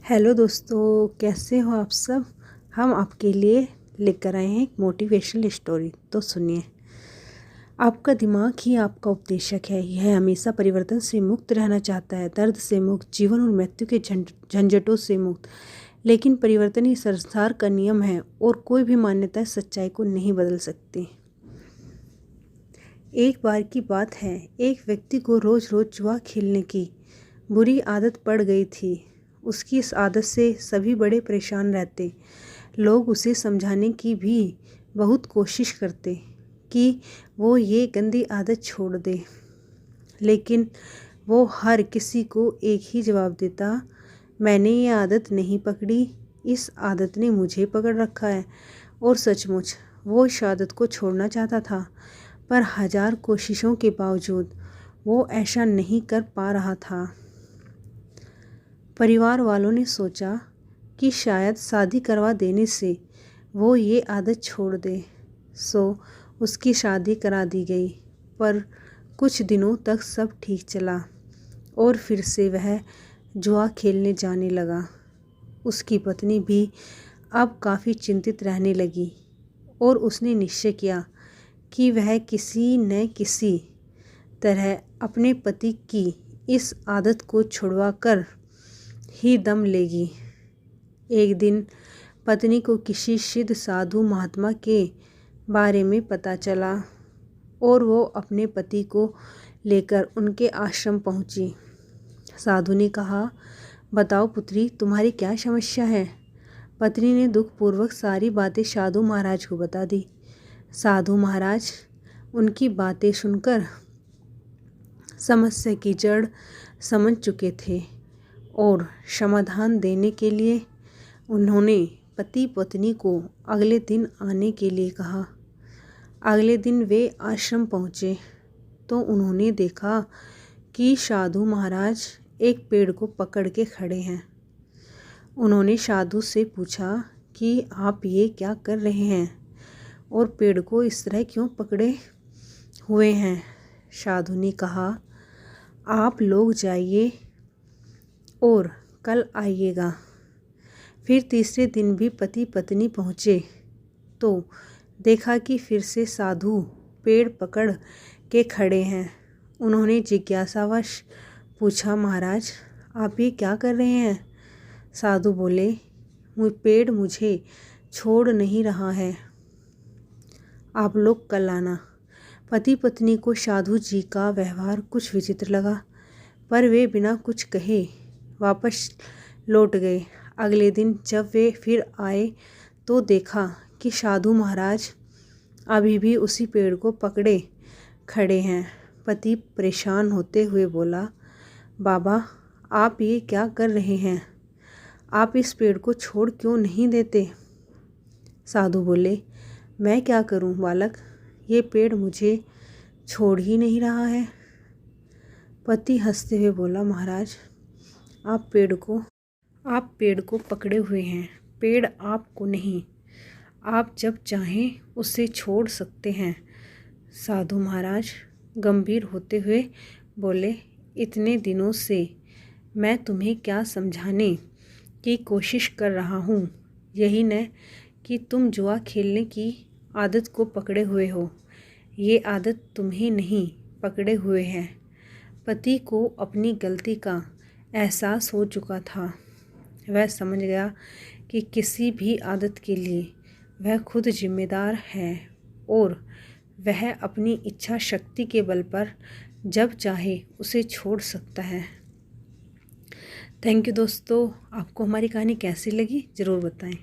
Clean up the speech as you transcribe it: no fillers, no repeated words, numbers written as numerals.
Hello दोस्तों, कैसे हो आप सब। हम आपके लिए लेकर आए हैं एक मोटिवेशनल स्टोरी। तो सुनिए। आपका दिमाग ही आपका उपदेशक है। यह हमेशा परिवर्तन से मुक्त रहना चाहता है, दर्द से मुक्त, जीवन और मृत्यु के झंझटों से मुक्त। लेकिन परिवर्तन ही संसार का नियम है और कोई भी मान्यता सच्चाई को नहीं बदल सकती। एक बार की बात है, एक व्यक्ति को रोज़ रोज़ जुआ खेलने की बुरी आदत पड़ गई थी। उसकी इस आदत से सभी बड़े परेशान रहते। लोग उसे समझाने की भी बहुत कोशिश करते कि वो ये गंदी आदत छोड़ दे, लेकिन वो हर किसी को एक ही जवाब देता, मैंने ये आदत नहीं पकड़ी, इस आदत ने मुझे पकड़ रखा है। और सचमुच वो इस आदत को छोड़ना चाहता था, पर हजार कोशिशों के बावजूद वो ऐसा नहीं कर पा रहा था। परिवार वालों ने सोचा कि शायद शादी करवा देने से वो ये आदत छोड़ दे, सो उसकी शादी करा दी गई। पर कुछ दिनों तक सब ठीक चला और फिर से वह जुआ खेलने जाने लगा। उसकी पत्नी भी अब काफ़ी चिंतित रहने लगी और उसने निश्चय किया कि वह किसी न किसी तरह अपने पति की इस आदत को छुड़वा कर ही दम लेगी। एक दिन पत्नी को किसी सिद्ध साधु महात्मा के बारे में पता चला और वो अपने पति को लेकर उनके आश्रम पहुंची। साधु ने कहा, बताओ पुत्री, तुम्हारी क्या समस्या है। पत्नी ने दुखपूर्वक सारी बातें साधु महाराज को बता दी। साधु महाराज उनकी बातें सुनकर समस्या की जड़ समझ चुके थे और समाधान देने के लिए उन्होंने पति पत्नी को अगले दिन आने के लिए कहा। अगले दिन वे आश्रम पहुँचे तो उन्होंने देखा कि साधु महाराज एक पेड़ को पकड़ के खड़े हैं। उन्होंने साधु से पूछा कि आप ये क्या कर रहे हैं और पेड़ को इस तरह क्यों पकड़े हुए हैं। साधु ने कहा, आप लोग जाइए और कल आइएगा। फिर तीसरे दिन भी पति पत्नी पहुँचे तो देखा कि फिर से साधु पेड़ पकड़ के खड़े हैं। उन्होंने जिज्ञासावश पूछा, महाराज आप ये क्या कर रहे हैं। साधु बोले, पेड़ मुझे छोड़ नहीं रहा है, आप लोग कल आना। पति पत्नी को साधु जी का व्यवहार कुछ विचित्र लगा, पर वे बिना कुछ कहे वापस लौट गए। अगले दिन जब वे फिर आए तो देखा कि साधु महाराज अभी भी उसी पेड़ को पकड़े खड़े हैं। पति परेशान होते हुए बोला, बाबा आप ये क्या कर रहे हैं, आप इस पेड़ को छोड़ क्यों नहीं देते। साधु बोले, मैं क्या करूं बालक, ये पेड़ मुझे छोड़ ही नहीं रहा है। पति हंसते हुए बोला, महाराज आप पेड़ को पकड़े हुए हैं, पेड़ आपको नहीं, आप जब चाहें उसे छोड़ सकते हैं। साधु महाराज गंभीर होते हुए बोले, इतने दिनों से मैं तुम्हें क्या समझाने की कोशिश कर रहा हूँ, यही न कि तुम जुआ खेलने की आदत को पकड़े हुए हो। ये आदत तुम्हें नहीं पकड़े हुए है। पति को अपनी गलती का एहसास हो चुका था। वह समझ गया कि किसी भी आदत के लिए वह खुद जिम्मेदार है और वह अपनी इच्छा शक्ति के बल पर जब चाहे उसे छोड़ सकता है। थैंक यू दोस्तों, आपको हमारी कहानी कैसी लगी ज़रूर बताएं।